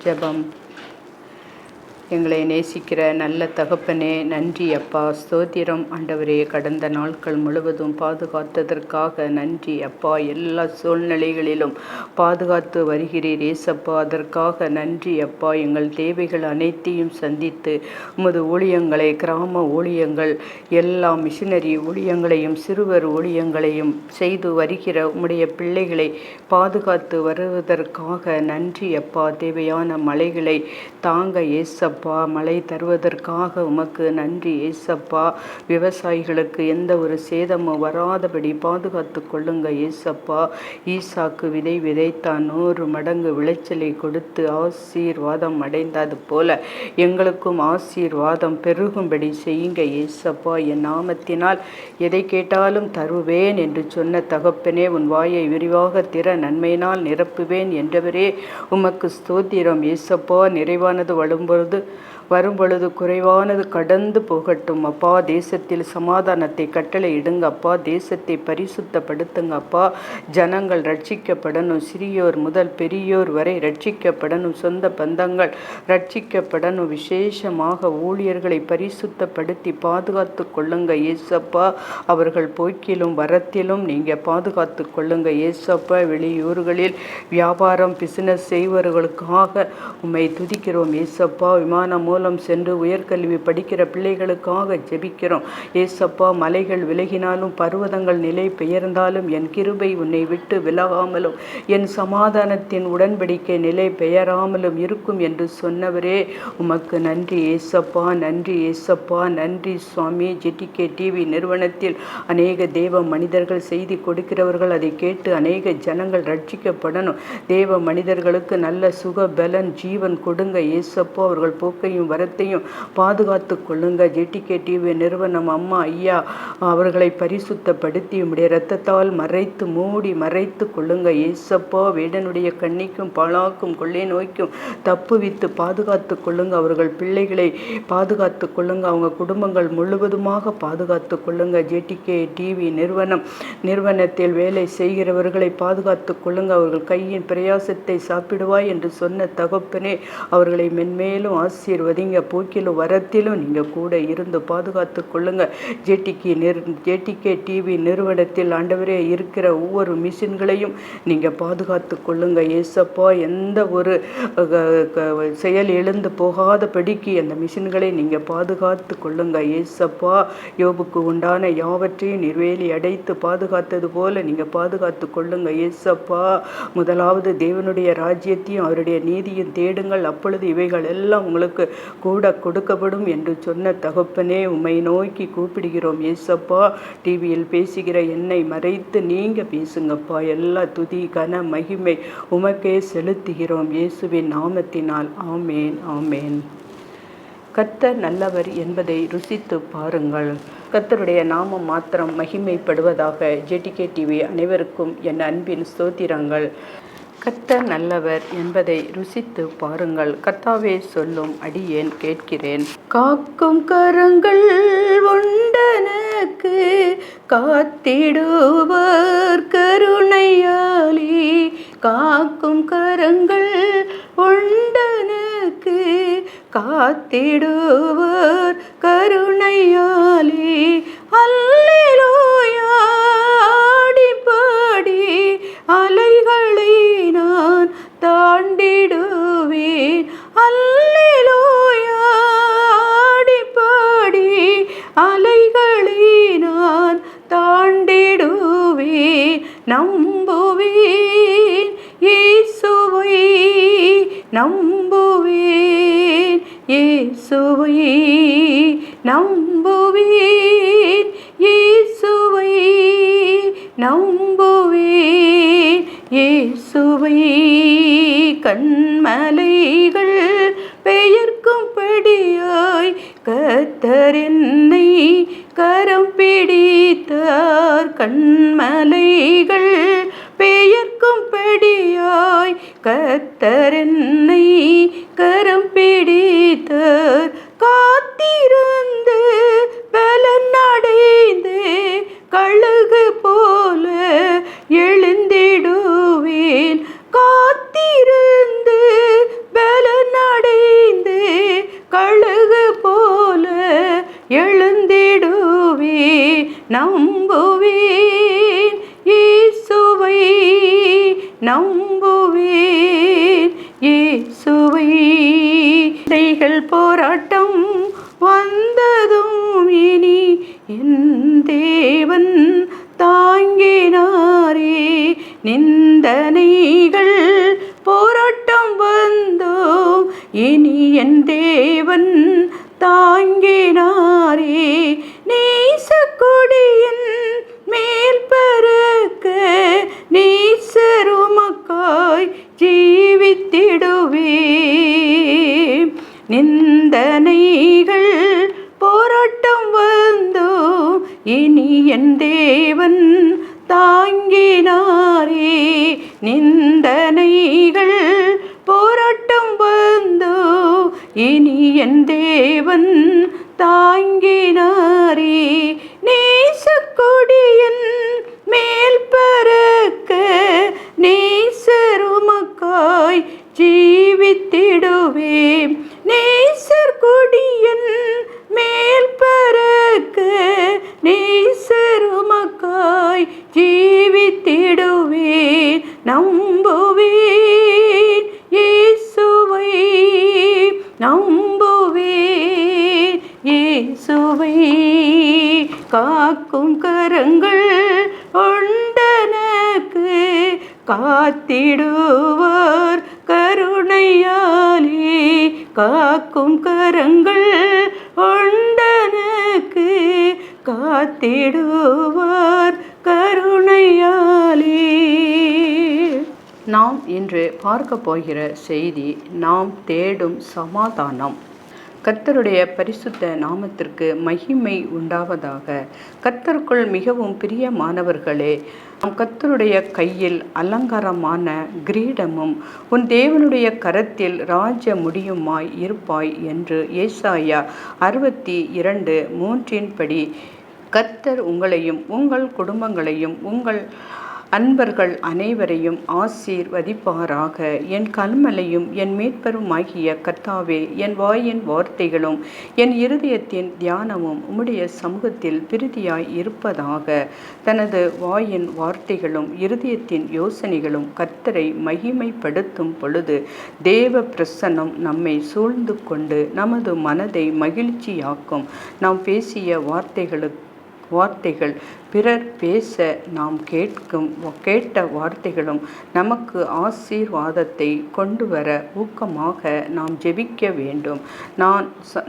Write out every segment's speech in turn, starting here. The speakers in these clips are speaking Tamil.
ஜெபம். எங்களை நேசிக்கிற நல்ல தகப்பனே, நன்றி அப்பா. ஸ்தோத்திரம் ஆண்டவரே. கடந்த நாட்கள் முழுவதும் பாதுகாத்ததற்காக நன்றி அப்பா. எல்லா சூழ்நிலைகளிலும் பாதுகாத்து வருகிறீர் ஏசப்பா, அதற்காக நன்றி அப்பா. எங்கள் தேவைகள் அனைத்தையும் சந்தித்து உமது ஊழியங்களை, கிராம ஊழியங்கள், எல்லா மிஷினரி ஊழியங்களையும் சிறுவர் ஊழியங்களையும் செய்து வருகிற உம்முடைய பிள்ளைகளை பாதுகாத்து வருவதற்காக நன்றி அப்பா. தேவையான மலைகளை தாங்க ஏசப்பா, மழை தருவதற்காக உமக்கு நன்றி ஏசப்பா. விவசாயிகளுக்கு எந்த ஒரு சேதமும் வராதபடி பாதுகாத்து கொள்ளுங்க ஏசப்பா. ஈசாக்கு விதை விதைத்தான், 100 மடங்கு விளைச்சலை கொடுத்து ஆசீர்வாதம் அடைந்தது போல எங்களுக்கும் ஆசீர்வாதம் பெருகும்படி செய்யுங்க ஏசப்பா. என் நாமத்தினால் எதை கேட்டாலும் தருவேன் என்று சொன்ன தகப்பனே, உன் வாயை விரிவாக திற, நன்மையினால் நிரப்புவேன் என்றவரே உமக்கு ஸ்தோத்திரம் ஏசப்பா. நிறைவானது வரும்பொழுது குறைவானது கடந்து போகட்டும் அப்பா. தேசத்தில் சமாதானத்தை கட்டளை இடுங்க அப்பா. தேசத்தை பரிசுத்தப்படுத்துங்க அப்பா. ஜனங்கள் ரட்சிக்கப்படணும், சிறியோர் முதல் பெரியோர் வரை ரட்சிக்கப்படணும், சொந்த பந்தங்கள் ரட்சிக்கப்படணும். விசேஷமாக ஊழியர்களை பரிசுத்தப்படுத்தி பாதுகாத்து கொள்ளுங்க ஏசப்பா. அவர்கள் போக்கிலும் வரத்திலும் நீங்கள் பாதுகாத்து கொள்ளுங்க ஏசப்பா. வெளியூர்களில் வியாபாரம் பிசினஸ் செய்வர்களுக்காக உம்மை துதிக்கிறோம் ஏசப்பா. விமானம் மூலம் சென்று உயர்கல்வி படிக்கிற பிள்ளைகளுக்காக ஜெபிக்கிறோம் ஏசப்பா. மலைகள் விலகினாலும் பர்வதங்கள் நிலை பெயர்ந்தாலும் என் கிருபை உன்னை விட்டு விலகாமலும் என் சமாதானத்தின் உடன்படிக்கை நிலை பெயராமலும் இருக்கும் என்று சொன்னவரே உமக்கு நன்றி ஏசப்பா. நன்றி ஏசப்பா. நன்றி சுவாமி. ஜெட்டிகே டிவி நிறுவனத்தில் அநேக தேவ மனிதர்கள் செய்தி கொடுக்கிறவர்கள் அதை கேட்டு அநேக ஜனங்கள் ரட்சிக்கப்படணும். தேவ மனிதர்களுக்கு நல்ல சுக பலன் ஜீவன் கொடுங்க ஏசப்பா. அவர்கள் போக்கையும் வரத்தையும் பாதுகாத்து கொள்ளுங்க. ஜெட்டிகே டிவி நிறுவனம் அம்மா ஐயா அவர்களை பரிசுத்தப்படுத்தி உம்முடைய இரத்தத்தால் மறைத்து மூடி மறைத்து கொள்ளுங்க ஏசப்பா. வேடனுடைய கண்ணிக்கும் பாழாக்கும் கொள்ளை நோய்க்கும் தப்புவித்து பாதுகாத்து கொள்ளுங்க. அவர்கள் பிள்ளைகளை பாதுகாத்து கொள்ளுங்க. அவங்க குடும்பங்கள் முழுவதுமாக பாதுகாத்து கொள்ளுங்க. ஜெட்டிகே டிவி நிறுவனத்தில் வேலை செய்கிறவர்களை பாதுகாத்து கொள்ளுங்க. அவர்கள் கையின் பிரயாசத்தை சாப்பிடுவாய் என்று சொன்ன தகப்பனே, அவர்களை மென்மேலும் ஆசீர்வதிங்க. போக்கிலும் வரத்திலும் நீங்கள் கூட இருந்து பாதுகாத்து கொள்ளுங்க. ஜெட்டிகே டிவி நிறுவனத்தில் ஆண்டவரே இருக்கிற ஒவ்வொரு மிஷின்களையும் நீங்கள் பாதுகாத்து கொள்ளுங்க ஏசப்பா. எந்த ஒரு செயல் எழுந்து போகாதபடிக்கு அந்த மிஷின்களை நீங்கள் பாதுகாத்து கொள்ளுங்க ஏசப்பா. யோபுக்கு உண்டான யாவற்றையும் நிர்வேலி அடைத்து பாதுகாத்தது போல நீங்கள் பாதுகாத்து கொள்ளுங்க ஏசப்பா. முதலாவது தேவனுடைய ராஜ்யத்தையும் அவருடைய நீதியும் தேடுங்கள், அப்பொழுது இவைகள் எல்லாம் உங்களுக்கு கூட கொடுக்கப்படும் என்று சொன்ன தகப்பனே, உம்மை நோக்கி கூப்பிடுகிறோம் ஏசப்பா. டிவியில் பேசுகிற என்னை மறைத்து நீங்க பேசுங்கப்பா. எல்லா துதி கன மகிமை உமக்கே செலுத்துகிறோம் இயேசுவின் நாமத்தினால். ஆமேன் ஆமேன். கர்த்தர் நல்லவர் என்பதை ருசித்து பாருங்கள். கர்த்தருடைய நாமம் மாத்திரம் மகிமைப்படுவதாக. ஜெட்டிகே டிவி அனைவருக்கும் என் அன்பின் ஸ்தோத்திரங்கள். கர்த்தர் நல்லவர் என்பதை ருசித்து பாருங்கள். கர்த்தாவே சொல்லும் அடியேன் கேட்கிறேன். காக்கும் கரங்கள் உண்டனக்கு காத்திடுவர் கருணையாளி. காக்கும் கரங்கள் உண்டனக்கு காத்திடுவர் கருணையாளி. அல்லேலூயா பாடி அலைகளை நான் தாண்டிடுவேன். அல்லேலூயா பாடி அலைகளை நான் தாண்டிடுவேன். நம்புவேன் இயேசுவை, நம்புவேன் இயேசுவை, நம்புவேன் இயேசுவை, நம்புவேன் இயேசுவை. கண்மலைகள் பெயர்க்கும்படியாய் கர்த்தர் என்னை கரம் பிடித்தார். கண்மலைகள் பெயர்க்கும்படியாய் கர்த்தர் என்னை கரம் பிடித்தார். காத்திருந்து பலன் அடைந்து கழுகு போல எழுந்திடுவேன். காத்திருந்து பலன் நம்புவேன் இயேசுவை. தைகள் போராட்டம் வந்ததும் இனி என் தேவன் தாங்கினாரே. நிந்தனைகள் போராட்டம் வந்தோம் இனி என் தேவன் தாங்கினாரே. நேசக்கொடியின் மேல் பறக்க நேசருமக்காய் ஜீவித்திடுவே. நிந்தனைகள் போராட்டம் வந்தோ இனி என் தேவன் தாங்கினாரே. நிந்தனைகள் போராட்டம் வந்தோ இனி என் தேவன் தாங்கினாரே. நேசக்கொடியின் மேல் பறக்க நேசருமக்காய் ஜீவித்திடுவே. நேசர் கொடியின் மேல் பறக்க நேசருமக்காய் ஜீவித்திடுவே. நம்புவேன் இயேசுவை, நம்புவேன் இயேசுவை. காக்கும் கரங்கள் உண்டனக்கு காத்திடுவார் கருணையாலே. காக்கும் கரங்கள் உண்டனக்கு காத்திடுவார் கருணையாலே. நாம் இன்று பார்க்க போகிற செய்தி, நாம் தேடும் சமாதானம். கர்த்தருடைய பரிசுத்த நாமத்திற்கு மகிமை உண்டாவதாக. கர்த்தருக்குள் மிகவும் பிரியமானவர்களே, நாம் கர்த்தருடைய கையில் அலங்காரமான கிரீடமும் உன் தேவனுடைய கரத்தில் ராஜ முடியுமாய் இருப்பாய் என்று ஏசாயா 62:3 கர்த்தர் உங்களையும் உங்கள் குடும்பங்களையும் உங்கள் அன்பர்கள் அனைவரையும் ஆசீர்வதிப்பாராக. என் கல்மலையும் என் மீட்பருமாகிய கர்த்தாவே, என் வாயின் வார்த்தைகளும் என் இருதயத்தின் தியானமும் உம்முடைய சமூகத்தில் பிரீதியாய் இருப்பதாக. தனது வாயின் வார்த்தைகளும் இருதயத்தின் யோசனைகளும் கர்த்தரை மகிமைப்படுத்தும் பொழுது தேவ பிரசன்னம் நம்மை சூழ்ந்து கொண்டு நமது மனதை மகிழ்ச்சியாக்கும். நாம் பேசிய வார்த்தைகள் பிறர் பேச நாம் கேட்ட வார்த்தைகளும் நமக்கு ஆசீர்வாதத்தை கொண்டு வர ஊக்கமாக நாம் ஜெபிக்க வேண்டும்.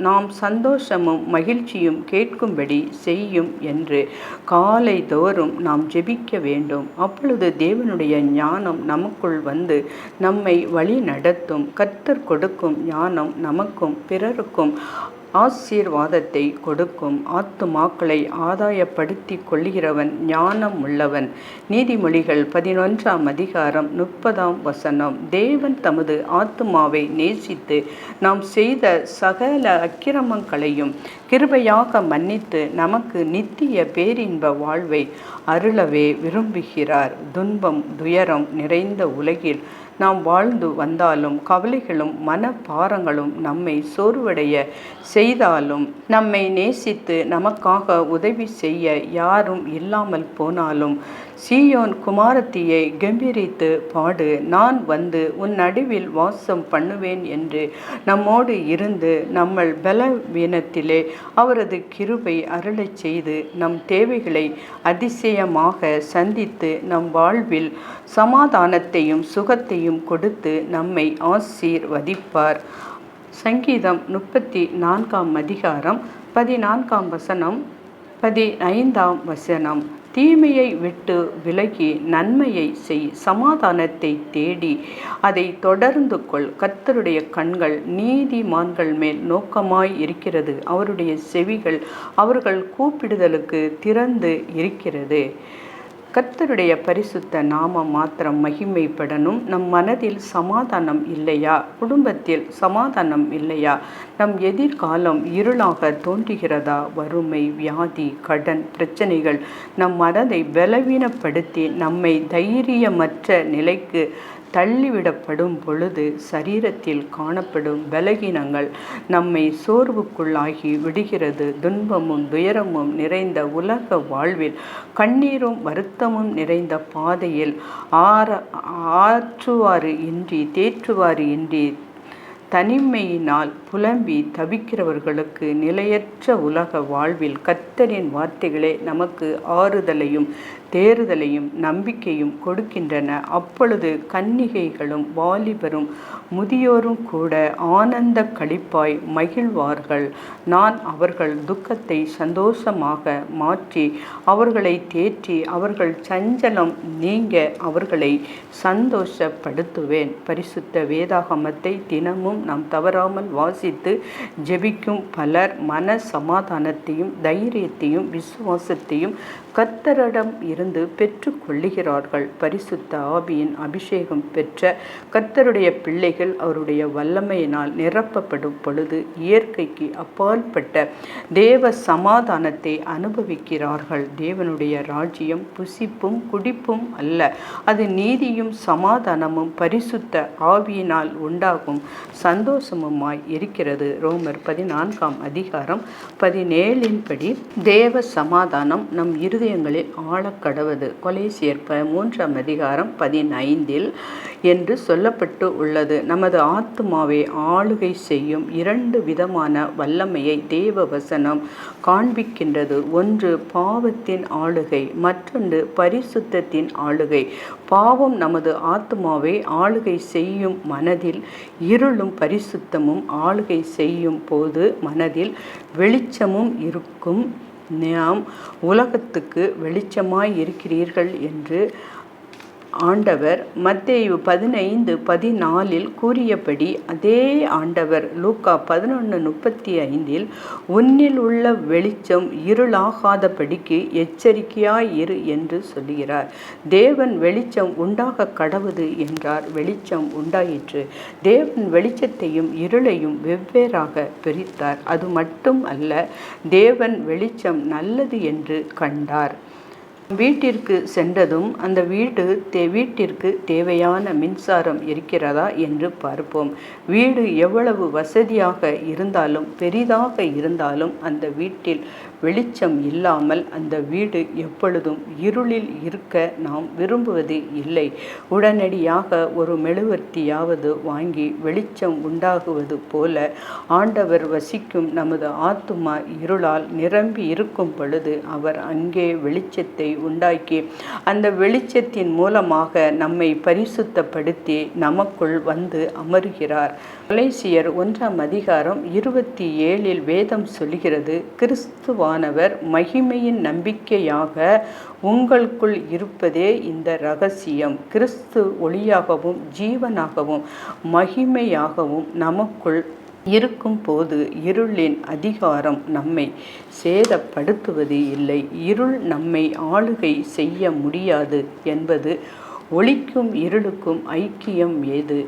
நாம் சந்தோஷமும் மகிழ்ச்சியும் கேட்கும்படி செய்யும் என்று காலை தோறும் நாம் ஜெபிக்க வேண்டும். அப்பொழுது தேவனுடைய ஞானம் நமக்குள் வந்து நம்மை வழி நடத்தும். கர்த்தர் கொடுக்கும் ஞானம் நமக்கும் பிறருக்கும் ஆசீர்வாதத்தை கொடுக்கும். ஆத்துமாக்களை ஆதாயப்படுத்தி கொள்கிறவன் ஞானம் உள்ளவன். நீதிமொழிகள் 11:30 தேவன் தமது ஆத்துமாவை நேசித்து நாம் செய்த சகல அக்கிரமங்களையும் கிருபையாக மன்னித்து நமக்கு நித்திய பேரின்ப வாழ்வை அருளவே விரும்புகிறார். துன்பம் துயரம் நிறைந்த உலகில் நாம் வாழ்ந்து வந்தாலும் கவலைகளும் மனபாரங்களும் நம்மை சோர்வடைய செய்தாலும் நம்மை நேசித்து நமக்காக உதவி செய்ய யாரும் இல்லாமல் போனாலும் சீயோன் குமாரத்தியை கம்பீரித்து பாடு. நான் வந்து உன் நடுவில் வாசம் பண்ணுவேன் என்று நம்மோடு இருந்து நம்ம பலவீனத்திலே அவரது கிருபை அருளச் செய்து நம் தேவைகளை அதிசயமாக சந்தித்து நம் வாழ்வில் சமாதானத்தையும் சுகத்தையும் கொடுத்து நம்மை ஆசீர்வதிப்பார். சங்கீதம் 34:14 15 தீமையை விட்டு விலகி நன்மையை செய், சமாதானத்தை தேடி அதை தொடர்ந்து கொள். கர்த்தருடைய கண்கள் நீதிமான்கள் மேல் நோக்கமாய் இருக்கிறது, அவருடைய செவிகள் அவர்கள் கூப்பிடுதலுக்கு திறந்து இருக்கிறது. கர்த்தருடைய பரிசுத்த நாமம் மாத்திரம் மகிமைப்படணும். நம் மனதில் சமாதானம் இல்லையா? குடும்பத்தில் சமாதானம் இல்லையா? நம் எதிர்காலம் இருளாக தோன்றுகிறதா? வறுமை, வியாதி, கடன் பிரச்சனைகள் நம் மனதை பலவீனப்படுத்தி நம்மை தைரியமற்ற நிலைக்கு தள்ளிவிடப்படும் பொழுது சரீரத்தில் காணப்படும் பலகீனங்கள் நம்மை சோர்வுக்குள்ளாகி விடுகிறது. துன்பமும் துயரமும் நிறைந்த உலக வாழ்வில், கண்ணீரும் வருத்தமும் நிறைந்த பாதையில் ஆற்றுவாறு இன்றி தேற்றுவாறு இன்றி தனிமையினால் புலம்பி தவிக்கிறவர்களுக்கு நிலையற்ற உலக வாழ்வில் கர்த்தரின் வார்த்தைகளே நமக்கு ஆறுதலையும் தேறுதலையும் நம்பிக்கையும் கொடுக்கின்றன. அப்பொழுது கன்னிகைகளும் வாலிபரும் முதியோரும் கூட ஆனந்த களிப்பாய் மகிழ்வார்கள். நான் அவர்கள் துக்கத்தை சந்தோஷமாக மாற்றி அவர்களை தேற்றி அவர்கள் சஞ்சலம் நீங்க அவர்களை சந்தோஷப்படுத்துவேன். பரிசுத்த வேதாகமத்தை தினமும் நாம் தவறாமல் வாசித்து ஜெபிக்கும் பலர் மன சமாதானத்தையும் தைரியத்தையும் விசுவாசத்தையும் கர்த்தரிடம் இருந்து பெற்று கொள்ளுகிறார்கள். பரிசுத்த ஆவியின் அபிஷேகம் பெற்ற கர்த்தருடைய பிள்ளைகள் அவருடைய வல்லமையினால் நிரப்பப்படும் பொழுது இயற்கைக்கு அப்பாற்பட்ட தேவ சமாதானத்தை அனுபவிக்கிறார்கள். தேவனுடைய ராஜ்யம் புசிப்பும் குடிப்பும் அல்ல, அது நீதியும் சமாதானமும் பரிசுத்த ஆவியினால் உண்டாகும் சந்தோஷமுமாய் இருக்கிறது. ரோமர் 14 படி தேவ சமாதானம் நம் இருதயங்களில் ஆழக்கடவது. கொலேசியர் 3 என்று சொல்லப்பட்டு உள்ளது. நமது ஆத்துமாவை ஆளுகை செய்யும் 2 விதமான வல்லமையை தேவ வசனம் காண்பிக்கின்றது. ஒன்று பாவத்தின் ஆளுகை, மற்றொன்று பரிசுத்தத்தின் ஆளுகை. பாவம் நமது ஆத்துமாவை ஆளுகை செய்யும் மனதில் இருளும் பரிசுத்தமும் ஆளுகை செய்யும் போது மனதில் வெளிச்சமும் இருக்கும். நாம் உலகத்துக்கு வெளிச்சமாய் இருக்கிறீர்கள் என்று ஆண்டவர் மத்தேயு 15:14 கூறியபடி அதே ஆண்டவர் லூக்கா 11:35 உன்னில் உள்ள வெளிச்சம் இருளாகாதபடிக்கு எச்சரிக்கையாய் இரு என்று சொல்கிறார். தேவன் வெளிச்சம் உண்டாக கடவுது என்றார். வெளிச்சம் உண்டாயிற்று. தேவன் வெளிச்சத்தையும் இருளையும் வெவ்வேறாக பிரித்தார். அது மட்டும் அல்ல, தேவன் வெளிச்சம் நல்லது என்று கண்டார். வீட்டிற்கு சென்றதும் அந்த வீட்டிற்கு தேவையான மின்சாரம் இருக்கிறதா என்று பார்ப்போம். வீடு எவ்வளவு வசதியாக இருந்தாலும் பெரிதாக இருந்தாலும் அந்த வீட்டில் வெளிச்சம் இல்லாமல் அந்த வீடு எப்பொழுதும் இருளில் இருக்க நாம் விரும்புவது இல்லை. உடனடியாக ஒரு மெழுகுவர்த்தியாவது வாங்கி வெளிச்சம் உண்டாகுவது போல ஆண்டவர் வசிக்கும் நமது ஆத்துமா இருளால் நிரம்பி இருக்கும் பொழுது அவர் அங்கே வெளிச்சத்தை உண்டாக்கி அந்த வெளிச்சத்தின் மூலமாக நம்மை பரிசுத்தப்படுத்தி நமக்குள் வந்து அமருகிறார். கொலேசியர் 1:27 வேதம் சொல்கிறது, கிறிஸ்துவானவர் மகிமையின் நம்பிக்கையாக உங்களுக்குள் இருப்பதே இந்த இரகசியம். கிறிஸ்து ஒளியாகவும் ஜீவனாகவும் மகிமையாகவும் நமக்குள் இருக்கும் போது இருளின் அதிகாரம் நம்மை சேதப்படுத்துவது இல்லை. இருள் நம்மை ஆளுகை செய்ய முடியாது என்பது ஒளிக்கும் இருளுக்கும் ஐக்கியம் ஏது?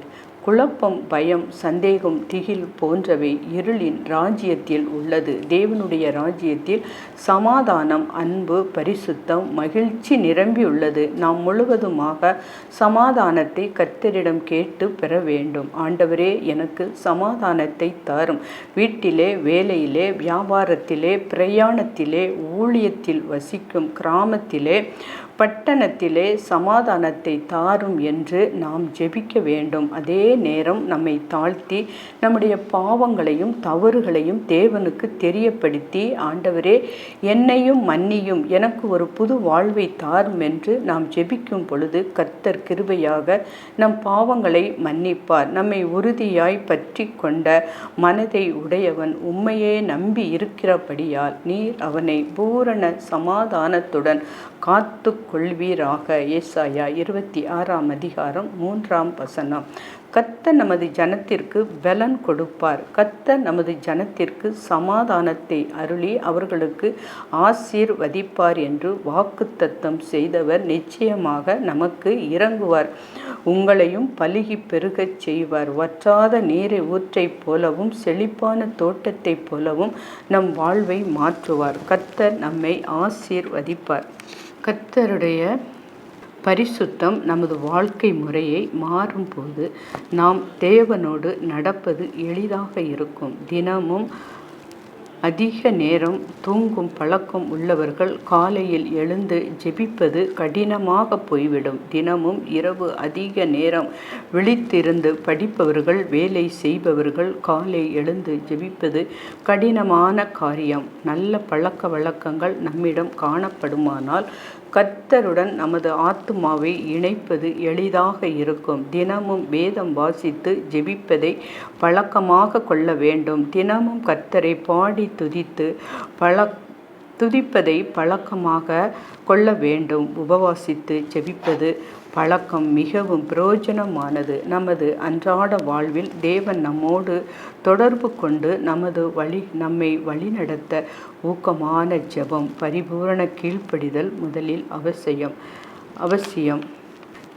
குழப்பம், பயம், சந்தேகம், திகில் போன்றவை இருளின் ராஜ்யத்தில் உள்ளது. தேவனுடைய ராஜ்யத்தில் சமாதானம், அன்பு, பரிசுத்தம், மகிழ்ச்சி நிரம்பியுள்ளது. நாம் முழுவதுமாக சமாதானத்தை கர்த்தரிடம் கேட்டு பெற வேண்டும். ஆண்டவரே, எனக்கு சமாதானத்தை தாரும். வீட்டிலே, வேலையிலே, வியாபாரத்திலே, பிரயாணத்திலே, ஊழியத்தில், வசிக்கும் கிராமத்திலே, பட்டணத்திலே சமாதானத்தை தாரும் என்று நாம் ஜெபிக்க வேண்டும். அதே நேரம் நம்மை தாழ்த்தி நம்முடைய பாவங்களையும் தவறுகளையும் தேவனுக்கு தெரியப்படுத்தி, ஆண்டவரே என்னையும் மன்னியும், எனக்கு ஒரு புது வாழ்வை தாரும் என்று நாம் ஜெபிக்கும் பொழுது கர்த்தர் கிருபையாக நம் பாவங்களை மன்னிப்பார். நம்மை உறுதியாய் பற்றி கொண்ட மனதை உடையவன் உம்மையே நம்பி இருக்கிறபடியால் நீர் அவனை பூரண சமாதானத்துடன் காத்து கொள்வீராக. ஏசாயா 26:3. கர்த்தர் நமது ஜனத்திற்கு பலன் கொடுப்பார். கர்த்தர் நமது ஜனத்திற்கு சமாதானத்தை அருளி அவர்களுக்கு ஆசீர்வதிப்பார் என்று வாக்குத்தத்தம் செய்தவர் நிச்சயமாக நமக்கு இறங்குவார். உங்களையும் பலுகி பெருகச் செய்வார். வற்றாத நீரை ஊற்றைப் போலவும் செழிப்பான தோட்டத்தைப் போலவும் நம் வாழ்வை மாற்றுவார். கர்த்தர் நம்மை ஆசீர்வதிப்பார். கர்த்தருடைய பரிசுத்தம் நமது வாழ்க்கை முறையை மாறும்போது நாம் தேவனோடு நடப்பது எளிதாக இருக்கும். தினமும் அதிக நேரம் தூங்கும் பழக்கம் உள்ளவர்கள் காலையில் எழுந்து ஜெபிப்பது கடினமாக போய்விடும். தினமும் இரவு அதிக நேரம் விழித்திருந்து படிப்பவர்கள், வேலை செய்பவர்கள் காலை எழுந்து ஜெபிப்பது கடினமான காரியம். நல்ல பழக்க வழக்கங்கள் நம்மிடம் காணப்படுமானால் கர்த்தருடன் நமது ஆத்துமாவை இணைப்பது எளிதாக இருக்கும். தினமும் வேதம் வாசித்து ஜெபிப்பதை பழக்கமாக கொள்ள வேண்டும். தினமும் கர்த்தரை பாடி துதிப்பதை பழக்கமாக கொள்ள வேண்டும். உபவாசித்து ஜெபிப்பது பழக்கம் மிகவும் பிரயோஜனமானது. நமது அன்றாட வாழ்வில் தேவன் நம்மோடு தொடர்பு கொண்டு நம்மை வழிநடத்த ஊக்கமான ஜெபம், பரிபூரண கீழ்ப்படிதல் முதலில் அவசியம்.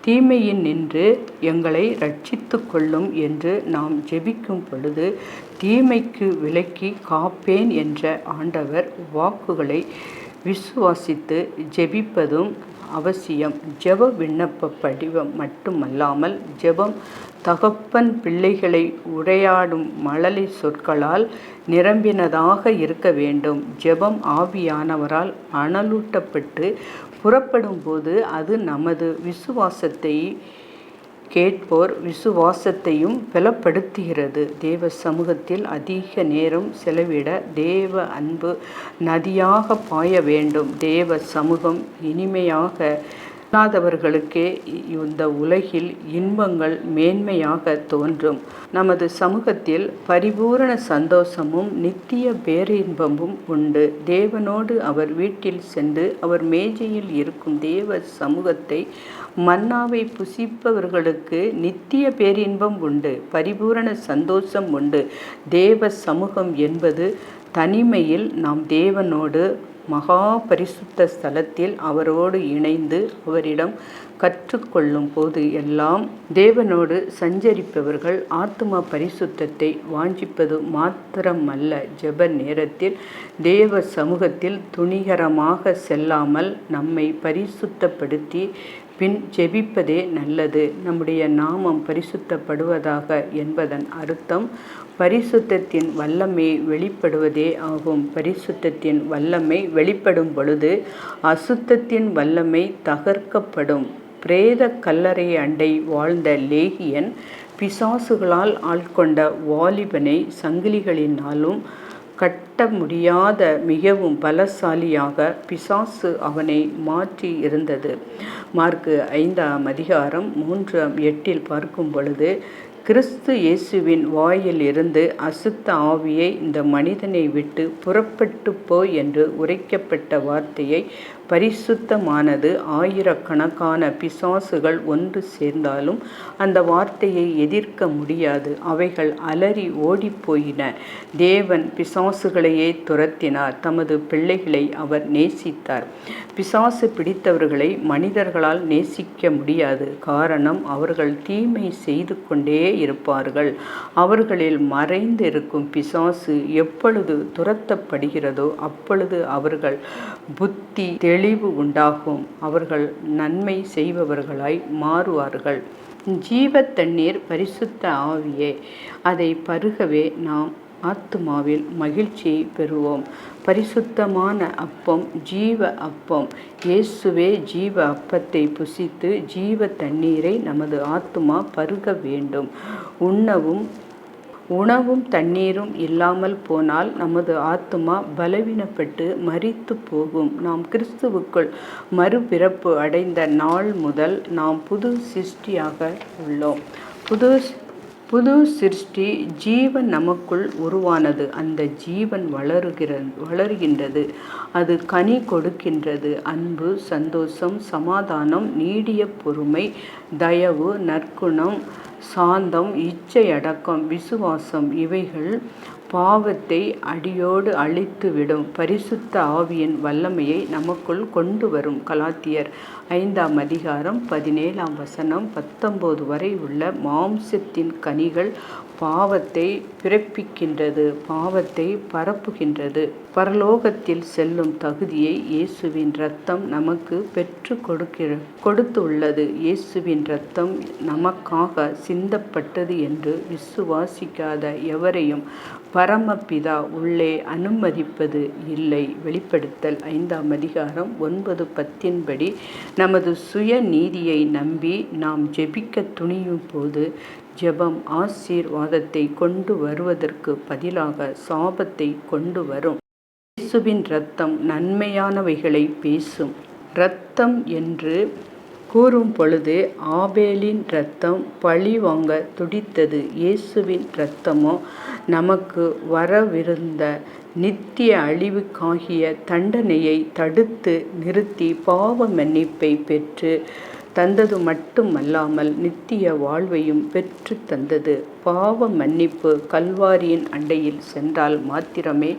தீமையின் நின்று எங்களை ரட்சித்து கொள்ளும் என்று நாம் ஜெபிக்கும் பொழுது தீமைக்கு விலக்கி காப்பேன் என்ற ஆண்டவர் வாக்குகளை விசுவாசித்து ஜெபிப்பதும் அவசியம். ஜெப விண்ணப்ப படிவம் மட்டுமல்லாமல் ஜெபம் தகப்பன் பிள்ளைகளை உரையாடும் மழலை சொற்களால் நிரம்பினதாக இருக்க வேண்டும். ஜெபம் ஆவியானவரால் அனலூட்டப்பட்டு புறப்படும் போது அது நமது கேட்போர் விசுவாசத்தையும் பலப்படுத்துகிறது. தேவ சமூகத்தில் அதிக நேரம் செலவிட தேவ அன்பு நதியாக பாய வேண்டும். தேவ சமூகம் இனிமையாக இல்லாதவர்களுக்கே இந்த உலகில் இன்பங்கள் மேன்மையாக தோன்றும். நமது சமூகத்தில் பரிபூரண சந்தோஷமும் நித்திய பேரின்பமும் உண்டு. தேவனோடு அவர் வீட்டில் சென்று அவர் மேஜையில் இருக்கும் தேவ சமூகத்தை மன்னாவை புசிப்பவர்களுக்கு நித்திய பேரின்பம் உண்டு, பரிபூரண சந்தோஷம் உண்டு. தேவ சமூகம் என்பது தனிமையில் நாம் தேவனோடு மகா பரிசுத்த ஸ்தலத்தில் அவரோடு இணைந்து அவரிடம் கற்றுக்கொள்ளும் போது எல்லாம் தேவனோடு சஞ்சரிப்பவர்கள் ஆத்தும பரிசுத்தத்தை வாஞ்சிப்பது மாத்திரமல்ல, ஜெப நேரத்தில் தேவ சமூகத்தில் துணிகரமாக செல்லாமல் நம்மை பரிசுத்தப்படுத்தி பின் ஜெபிப்பதே நல்லது. நம்முடைய நாமம் பரிசுத்தப்படுவதாக என்பதன் அர்த்தம் பரிசுத்தத்தின் வல்லமை வெளிப்படுவதே ஆகும். பரிசுத்தத்தின் வல்லமை வெளிப்படும் பொழுது அசுத்தத்தின் வல்லமை தகர்க்கப்படும். பிரேத கல்லறை அண்டை வாழ்ந்த லேகியன் பிசாசுகளால் ஆட்கொண்ட வாலிபனை சங்கிலிகளினாலும் கட்ட முடியாத மிகவும் பலசாலியாக பிசாசு அவனை மாற்றி இருந்தது. மார்க்கு 5:3-8 பார்க்கும் பொழுது கிறிஸ்து இயேசுவின் வாயில் இருந்து அசுத்த ஆவியை இந்த மனிதனை விட்டு புறப்பட்டு போய் என்று உரைக்கப்பட்ட வார்த்தையை பரிசுத்தமானது. ஆயிரக்கணக்கான பிசாசுகள் ஒன்று சேர்ந்தாலும் அந்த வார்த்தையை எதிர்க்க முடியாது. அவைகள் அலறி ஓடிப்போயின. தேவன் பிசாசுகளையே துரத்தினார். தமது பிள்ளைகளை அவர் நேசித்தார். பிசாசு பிடித்தவர்களை மனிதர்களால் நேசிக்க முடியாது. காரணம், அவர்கள் தீமை செய்து கொண்டே இருப்பார்கள். அவர்களில் மறைந்திருக்கும் பிசாசு எப்பொழுது துரத்தப்படுகிறதோ அப்பொழுது அவர்கள் புத்தி தெளிவு உண்டாகும். அவர்கள் நன்மை செய்பவர்களாய் மாறுவார்கள். ஜீவ தண்ணீர் பரிசுத்த ஆவியே. அதை பருகவே நாம் ஆத்துமாவில் மகிழ்ச்சியை பெறுவோம். பரிசுத்தமான அப்பம் ஜீவ அப்பம். இயேசுவே ஜீவ அப்பத்தை புசித்து ஜீவ தண்ணீரை நமது ஆத்துமா பருக வேண்டும். உணவும் தண்ணீரும் இல்லாமல் போனால் நமது ஆத்துமா பலவீனப்பட்டு மரித்து போகும். நாம் கிறிஸ்துவுக்குள் மறுபிறப்பு அடைந்த நாள் முதல் நாம் புது சிருஷ்டியாக உள்ளோம். புது சிருஷ்டி ஜீவன் நமக்குள் உருவானது. அந்த ஜீவன் வளருகின்றது. அது கனி கொடுக்கின்றது. அன்பு, சந்தோஷம், சமாதானம், நீடிய பொறுமை, தயவு, நற்குணம், சாந்தம், இச்சை அடக்கம், விசுவாசம், இவைகள் பாவத்தை அடியோடு அழித்துவிடும். பரிசுத்த ஆவியின் வல்லமையை நமக்குள் கொண்டு வரும். கலாத்தியர் 5ஆம் அதிகாரம் 17ஆம் வசனம் 19 வரை உள்ள மாம்சத்தின் கனிகள் பாவத்தை பிறப்பிக்கின்றது, பாவத்தை பரப்புகின்றது. பரலோகத்தில் செல்லும் தகுதியை இயேசுவின் இரத்தம் நமக்கு பெற்று கொடுத்துள்ளது. இயேசுவின் இரத்தம் நமக்காக சிந்தப்பட்டது என்று விசுவாசிக்காத எவரையும் பரமபிதா உள்ளே அனுமதிப்பது இல்லை. வெளிப்படுத்தல் 5ஆம் அதிகாரம் 9-10 படி நமது சுய நீதியை நம்பி நாம் ஜெபிக்க துணியும் போது ஜெபம் ஆசீர்வாதத்தை கொண்டு வருவதற்கு பதிலாக சாபத்தை கொண்டு வரும். இயேசுவின் இரத்தம் நன்மையானவைகளை பேசும். இரத்தம் என்று கூறும் பொழுது ஆபேலின் இரத்தம் பழி வாங்க துடித்தது. இயேசுவின் இரத்தமோ நமக்கு வரவிருந்த நித்திய அழிவுக்காகிய தண்டனையை தடுத்து நிறுத்தி பாவ மன்னிப்பை பெற்று தந்தது மட்டுமல்லாமல் நித்திய வாழ்வையும் பெற்று தந்தது. பாவ மன்னிப்பு கல்வாரியின் அண்டையில் சென்றால் மாத்திரமே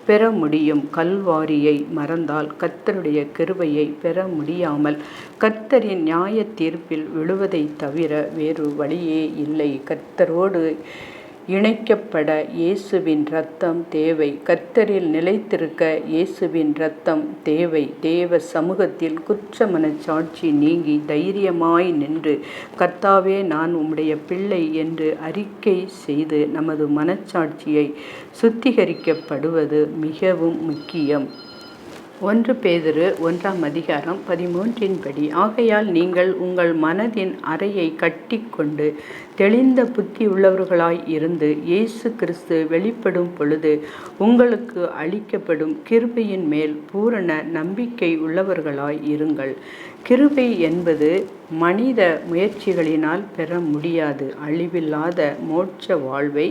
பெற முடியும். கல்வாரியை மறந்தால் கர்த்தருடைய கிருபையை பெற முடியாமல் கர்த்தரின் நியாய தீர்ப்பில் விழுவதை தவிர வேறு வழியே இல்லை. கர்த்தரோடு இணைக்கப்பட இயேசுவின் இரத்தம் தேவை. கர்த்தரில் நிலைத்திருக்க இயேசுவின் இரத்தம் தேவை. தேவ சமூகத்தில் குற்ற மனச்சாட்சி நீங்கி தைரியமாய் நின்று கர்த்தாவே நான் உம்முடைய பிள்ளை என்று அறிக்கை செய்து நமது மனச்சாட்சியை சுத்திகரிக்கப்படுவது மிகவும் முக்கியம். 1 பேதுரு 1ஆம் அதிகாரம் 13 படி ஆகையால் நீங்கள் உங்கள் மனதின் அறையை கட்டிக்கொண்டு தெளிந்த புத்தி உள்ளவர்களாய் இருந்து இயேசு கிறிஸ்து வெளிப்படும் பொழுது உங்களுக்கு அளிக்கப்படும் கிருபையின் மேல் பூரண நம்பிக்கை உள்ளவர்களாய் இருங்கள். கிருபை என்பது மனித முயற்சிகளினால் பெற முடியாது அழிவில்லாத மோட்ச வாழ்வை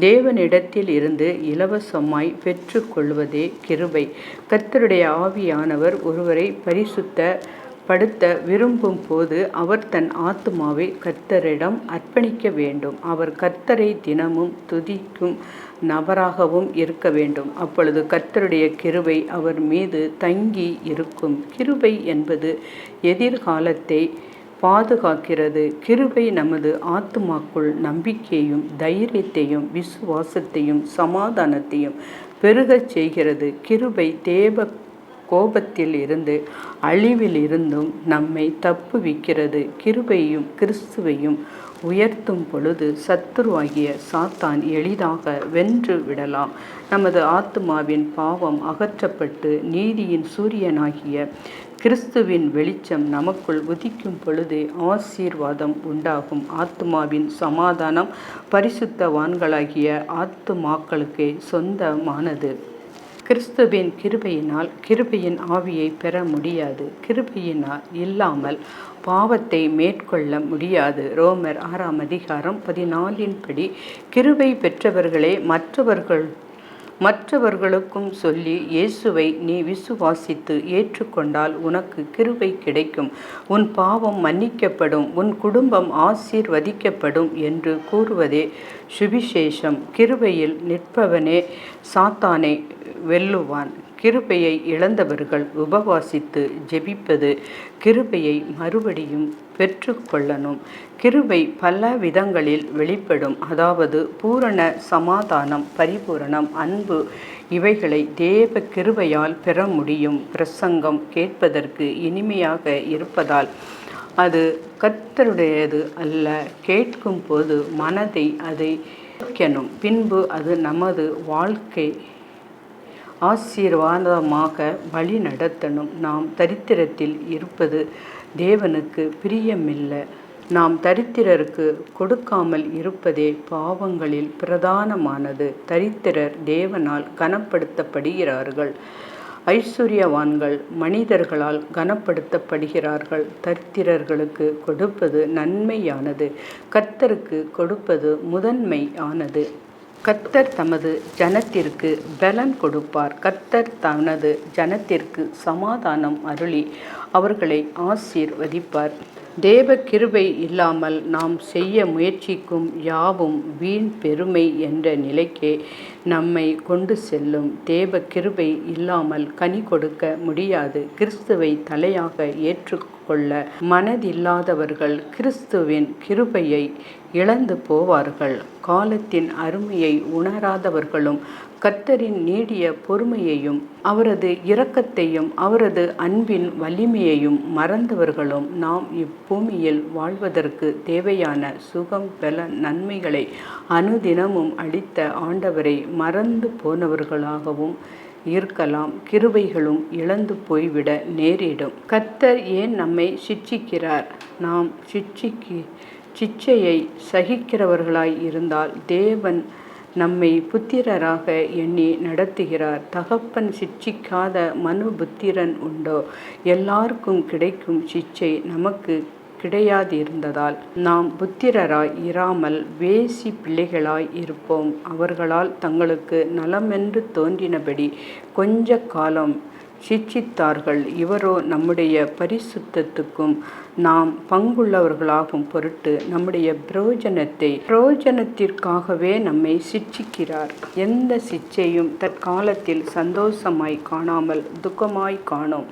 தேவனிடத்தில் இருந்து இலவசமாய் பெற்று கொள்வதே கிருபை. கர்த்தருடைய ஆவியானவர் ஒருவரை பரிசுத்தப்படுத்த விரும்பும் போது அவர் தன் ஆத்துமாவை கர்த்தரிடம் அர்ப்பணிக்க வேண்டும். அவர் கர்த்தரை தினமும் துதிக்கும் நபராகவும் இருக்க வேண்டும். அப்பொழுது கர்த்தருடைய கிருபை அவர் மீது தங்கி இருக்கும். கிருபை என்பது எதிர்காலத்தை பாதுகாக்கிறது. கிருபை நமது ஆத்துமாக்குள் நம்பிக்கையும் தைரியத்தையும் விசுவாசத்தையும் சமாதானத்தையும் பெருகச் செய்கிறது. கிருபை தேவ கோபத்தில் இருந்து அழிவில் இருந்தும் நம்மை தப்புவிக்கிறது. கிருபையும் கிறிஸ்துவையும் உயர்த்தும் பொழுது சத்துருவாகிய சாத்தான் எளிதாக வென்று விடலாம். நமது ஆத்துமாவின் பாவம் அகற்றப்பட்டு நீதியின் சூரியனாகிய கிறிஸ்துவின் வெளிச்சம் நமக்குள் உதிக்கும் பொழுது ஆசீர்வாதம் உண்டாகும். ஆத்துமாவின் சமாதானம் பரிசுத்தவான்களாகிய ஆத்துமாக்களுக்கே சொந்தமானது. கிறிஸ்துவின் கிருபையினால் கிருபையின் ஆவியை பெற முடியாது. கிருபையினால் இல்லாமல் பாவத்தை மேற்கொள்ள முடியாது. ரோமர் 6ஆம் அதிகாரம் 14 படி கிருபை பெற்றவர்களே மற்றவர்களுக்கும் சொல்லி இயேசுவை நீ விசுவாசித்து ஏற்றுக்கொண்டால் உனக்கு கிருபை கிடைக்கும், உன் பாவம் மன்னிக்கப்படும், உன் குடும்பம் ஆசீர்வதிக்கப்படும் என்று கூறுவதே சுவிசேஷம். கிருபையில் நிற்பவனே சாத்தானை வெல்லுவான். கிருபையை இழந்தவர்கள் உபவாசித்து ஜெபிப்பது கிருபையை மறுபடியும் பெற்றுக்கொள்ளணும். கிருபை பல விதங்களில் வெளிப்படும். அதாவது பூரண சமாதானம், பரிபூரணம், அன்பு இவைகளை தேவ கிருபையால் பெற முடியும். பிரசங்கம் கேட்பதற்கு இனிமையாக இருப்பதால் அது கர்த்தருடையது அல்ல. கேட்கும் போது மனதை அதை வைக்கணும். பின்பு அது நமது வாழ்க்கை ஆசீர்வாதமாக வழி நடத்தணும். நாம் தரித்திரத்தில் இருப்பது தேவனுக்கு பிரியமில்லை. நாம் தரித்திரருக்கு கொடுக்காமல் இருப்பதே பாவங்களில் பிரதானமானது. தரித்திரர் தேவனால் கனப்படுத்தப்படுகிறார்கள். ஐஸ்வர்யவான்கள் மனிதர்களால் கனப்படுத்தப்படுகிறார்கள். தரித்திரர்களுக்கு கொடுப்பது நன்மையானது. கர்த்தருக்கு கொடுப்பது முதன்மையானது. கர்த்தர் தமது ஜனத்திற்கு பலன் கொடுப்பார். கர்த்தர் தனது ஜனத்திற்கு சமாதானம் அருளி அவர்களை ஆசீர்வதிப்பார். தேவ கிருபை இல்லாமல் நாம் செய்ய முயற்சிக்கும் யாவும் வீண் பெருமை என்ற நிலைக்கே நம்மை கொண்டு செல்லும். தேவ கிருபை இல்லாமல் கனி கொடுக்க முடியாது. கிறிஸ்துவை தலையாக ஏற்றுக்கொள்ள மனதில்லாதவர்கள் கிறிஸ்துவின் கிருபையை இழந்து போவார்கள். காலத்தின் அருமையை உணராதவர்களும் கர்த்தரின் நீடிய பொறுமையையும் அவரது இரக்கத்தையும் அவரது அன்பின் வலிமையையும் மறந்தவர்களும் நாம் இப்பூமியில் வாழ்வதற்கு தேவையான சுகம் பல நன்மைகளை அனுதினமும் அளித்த ஆண்டவரை மறந்து போனவர்களாகவும் இருக்கலாம். கிருபைகளும் இழந்து போய்விட நேரிடும். கர்த்தர் ஏன் நம்மை சிட்சிக்கிறார்? நாம் சிட்சையை சகிக்கிறவர்களாய் இருந்தால் தேவன் நம்மை புத்திரராக எண்ணி நடத்துகிறார். தகப்பன் சிட்சிக்காத மனு புத்திரன் உண்டோ? எல்லாருக்கும் கிடைக்கும் சிட்சை நமக்கு கிடையாதிருந்ததால் நாம் புத்திரராய் இராமல் வேசி பிள்ளைகளாய் இருப்போம். அவர்களால் தங்களுக்கு நலமென்று தோன்றினபடி கொஞ்ச காலம் சிட்சித்தார்கள். இவரோ நம்முடைய பரிசுத்தத்துக்கும் நாம் பங்குள்ளவர்களாகும் பொருட்டு நம்முடைய பிரயோஜனத்திற்காகவே நம்மை சிட்சிக்கிறார். எந்த சிட்சையும் தற்காலத்தில் சந்தோஷமாய் காணாமல் துக்கமாய் காணும்.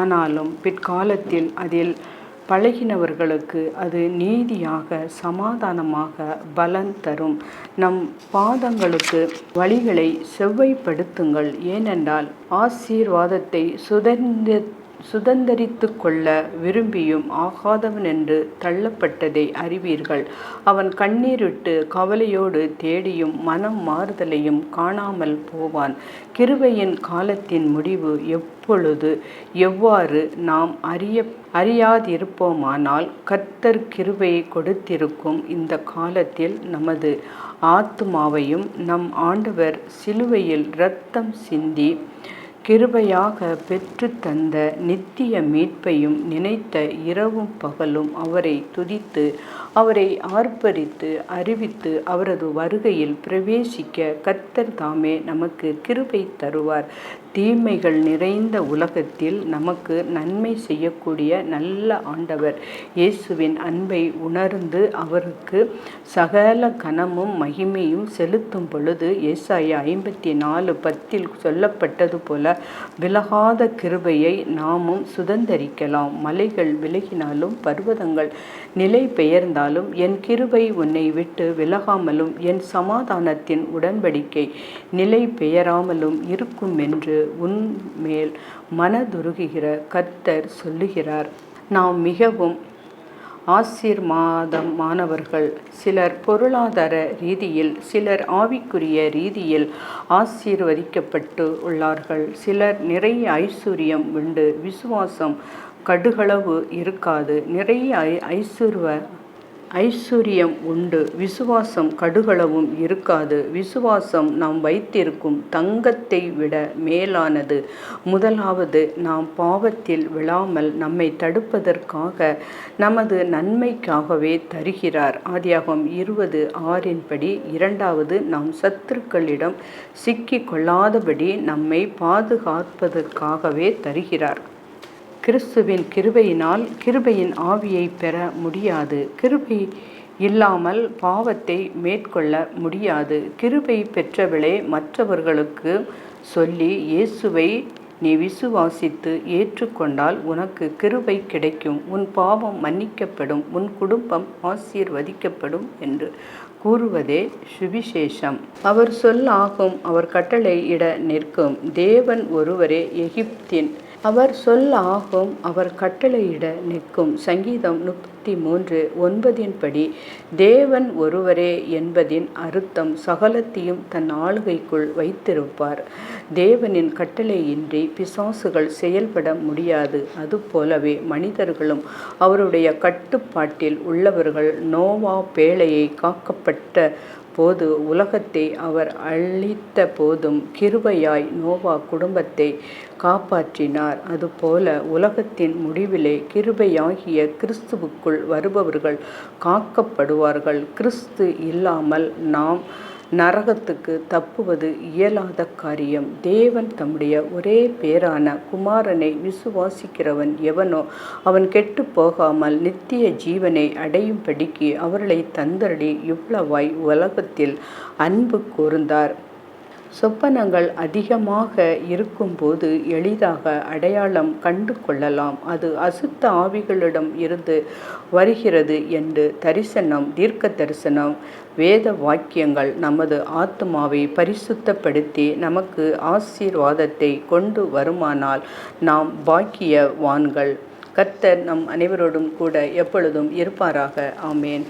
ஆனாலும் பிற்காலத்தில் அதில் பழகினவர்களுக்கு அது நீதியாக சமாதானமாக பலன் தரும். நம் பாதங்களுக்கு வழிகளை செவ்வைப்படுத்துங்கள். ஏனென்றால் ஆசீர்வாதத்தை சுதந்தரித்து கொள்ள விரும்பியும் ஆகாதவனென்று தள்ளப்பட்டதை அறிவீர்கள். அவன் கண்ணீரிட்டு கவலையோடு தேடியும் மனம் மாறுதலையும் காணாமல் போவான். கிருபையின் காலத்தின் முடிவு எப்பொழுது எவ்வாறு நாம் அறியாதிருப்போமானால், கர்த்தர் கிருபையை கொடுத்திருக்கும் இந்த காலத்தில் நமது ஆத்துமாவையும் நம் ஆண்டவர் சிலுவையில் இரத்தம் சிந்தி கிருபையாக பெற்று தந்த நித்திய மீட்பையும் நினைத்த இரவும் பகலும் அவரை துதித்து அவரை ஆர்ப்பரித்து அறிவித்து அவரது வருகையில் பிரவேசிக்க கர்த்தர் தாமே நமக்கு கிருபை தருவார். தீமைகள் நிறைந்த உலகத்தில் நமக்கு நன்மை செய்யக்கூடிய நல்ல ஆண்டவர் இயேசுவின் அன்பை உணர்ந்து அவருக்கு சகல கனமும் மகிமையும் செலுத்தும் பொழுது ஏசாயா 54:10 சொல்லப்பட்டது போல விலகாத கிருபையை நாமும் சுதந்தரிக்கலாம். மலைகள் விலகினாலும் பர்வதங்கள் நிலை பெயர்ந்தாலும் என் கிருபை உன்னை விட்டு விலகாமலும் என் சமாதானத்தின் உடன்படிக்கை நிலை பெயராமலும் இருக்கும் என்று உன்மேல் மனதுருகுகிற கர்த்தர் சொல்லுகிறார். நாம் மிகவும் ஆசீர்வாதமானவர்கள். சிலர் பொருளாதார ரீதியில், சிலர் ஆவிக்குரிய ரீதியில் ஆசீர்வதிக்கப்பட்டு உள்ளார்கள். சிலர் நிறைய ஐஸ்வர்யம் உண்டு, விசுவாசம் கடுகளவு இருக்காது. நிறைய ஐஸ்வர்யம் உண்டு, விசுவாசம் கடுகளவும் இருக்காது. விசுவாசம் நாம் வைத்திருக்கும் தங்கத்தை விட மேலானது. முதலாவது நாம் பாவத்தில் விழாமல் நம்மை தடுப்பதற்காக நமது நன்மைக்காகவே தருகிறார். ஆதியாகமம் 20:6 படி. இரண்டாவது, நாம் சத்துருக்களிடம் சிக்கி கொள்ளாதபடி நம்மை பாதுகாப்பதற்காகவே தருகிறார். கிறிஸ்துவின் கிருபையினால் கிருபையின் ஆவியை பெற முடியாது. கிருபை இல்லாமல் பாவத்தை மேற்கொள்ள முடியாது. கிருபை பெற்றவளே, மற்றவர்களுக்கு சொல்லி இயேசுவை நீ விசுவாசித்து ஏற்றுக்கொண்டால் உனக்கு கிருபை கிடைக்கும், உன் பாவம் மன்னிக்கப்படும், உன் குடும்பம் ஆசீர்வதிக்கப்படும் என்று கூறுவதே சுவிசேஷம். அவர் சொல்லாகும், அவர் கட்டளை இட நிற்கும். தேவன் ஒருவரே எகிப்தின் அவர் சொல்லாகும், அவர் கட்டளையிட நிற்கும். சங்கீதம் 33:9 படி. தேவன் ஒருவரே என்பதின் அர்த்தம் சகலத்தையும் தன் ஆளுகைக்குள் வைத்திருப்பார். தேவனின் கட்டளையின்றி பிசாசுகள் செயல்பட முடியாது. அதுபோலவே மனிதர்களும் அவருடைய கட்டுப்பாட்டில் உள்ளவர்கள். நோவா பேழையை காக்கப்பட்ட போது உலகத்தை அவர் அழித்த போதும் கிருபையாய் நோவா குடும்பத்தை காப்பாற்றினார். அதுபோல உலகத்தின் முடிவிலே கிருபையாகிய கிறிஸ்துவுக்குள் வருபவர்கள் காக்கப்படுவார்கள். கிறிஸ்து இல்லாமல் நாம் நரகத்துக்கு தப்புவது இயலாத காரியம். தேவன் தம்முடைய ஒரே பேரான குமாரனை விசுவாசிக்கிறவன் எவனோ அவன் கெட்டு போகாமல் நித்திய ஜீவனை அடையும்படிக்கு அவர்களை தந்தரடி இவ்வளவாய் உலகத்தில் அன்பு கூர்ந்தார். சொப்பனங்கள் அதிகமாக இருக்கும்போது எளிதாக அடையாளம் கண்டு கொள்ளலாம். அது அசுத்த ஆவிகளிடம் இருந்து வருகிறது என்று தீர்க்க தரிசனம், வேத வாக்கியங்கள் நமது ஆத்மாவை பரிசுத்தப்படுத்தி நமக்கு ஆசீர்வாதத்தை கொண்டு வருமானால் நாம் பாக்கியவான்கள். கர்த்தர் நம் அனைவரோடும் கூட எப்பொழுதும் இருப்பாராக. ஆமேன்.